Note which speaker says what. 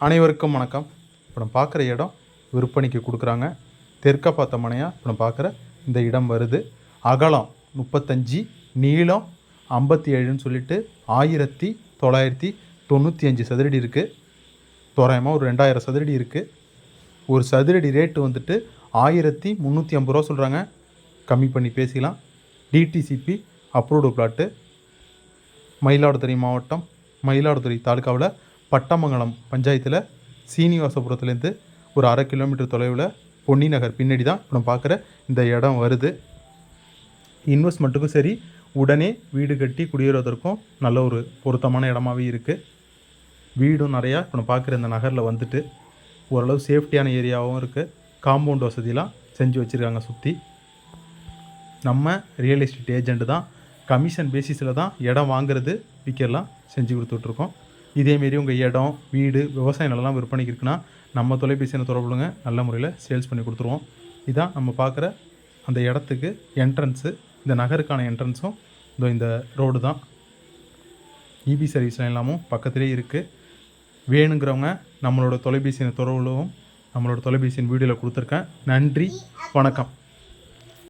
Speaker 1: அனைவருக்கும் வணக்கம். இப்போ நம்ம பார்க்குற இடம் விற்பனைக்கு கொடுக்குறாங்க. தெற்க பார்த்த மனையாக இப்போ நம்ம பார்க்குற இந்த இடம் வருது. அகலம் 35, நீளம் 57ன்னு சொல்லிட்டு 1995 சதுரடி இருக்குது. தோராயமாக ஒரு 2000 சதுரடி இருக்குது. ஒரு சதுரடி ரேட்டு வந்துட்டு 1350 ரூபா சொல்கிறாங்க. கம்மி பண்ணி பேசிக்கலாம். DTCP approved plot. மயிலாடுதுறை மாவட்டம், மயிலாடுதுறை தாலுக்காவில் பட்டமங்கலம் பஞ்சாயத்தில் சீனிவாசபுரத்துலேருந்து ஒரு 1/2 கிலோமீட்டர் தொலைவில் பொன்னி நகர் பின்னாடி தான் இப்போ நம்ம பார்க்குற இந்த இடம் வருது. இன்வெஸ்ட்மெண்ட்டுக்கும் சரி, உடனே வீடு கட்டி குடியேறுவதற்கும் நல்ல ஒரு பொருத்தமான இடமாவே இருக்குது. வீடும் நிறையா இப்போ நம்ம பார்க்குற இந்த நகரில் வந்துட்டு ஓரளவு சேஃப்டியான ஏரியாவும் இருக்குது. காம்பவுண்ட் வசதிலாம் செஞ்சு வச்சுருக்காங்க சுற்றி. நம்ம ரியல் எஸ்டேட் ஏஜெண்ட்டு தான். கமிஷன் பேசிஸில் தான் இடம் வாங்குறது விற்கலாம் செஞ்சு கொடுத்துட்ருக்கோம். இதேமாரி உங்கள் இடம், வீடு, விவசாய நிலம்லாம் விற்பனைக்கு இருக்குன்னா நம்ம தொலைபேசியில் தொடர்புங்க, நல்ல முறையில் சேல்ஸ் பண்ணி கொடுத்துருவோம். இதான் நம்ம பார்க்குற அந்த இடத்துக்கு என்ட்ரன்ஸு. இந்த நகருக்கான என்ட்ரன்ஸும் இந்த ரோடு தான். இபி சர்வீஸ் லைன்லாமும் பக்கத்துலேயே இருக்குது. வேணுங்கிறவங்க நம்மளோட தொலைபேசியின் தொடர்புலவும் நம்மளோட தொலைபேசியின் வீடியோவில் கொடுத்துருக்கேன். நன்றி, வணக்கம்.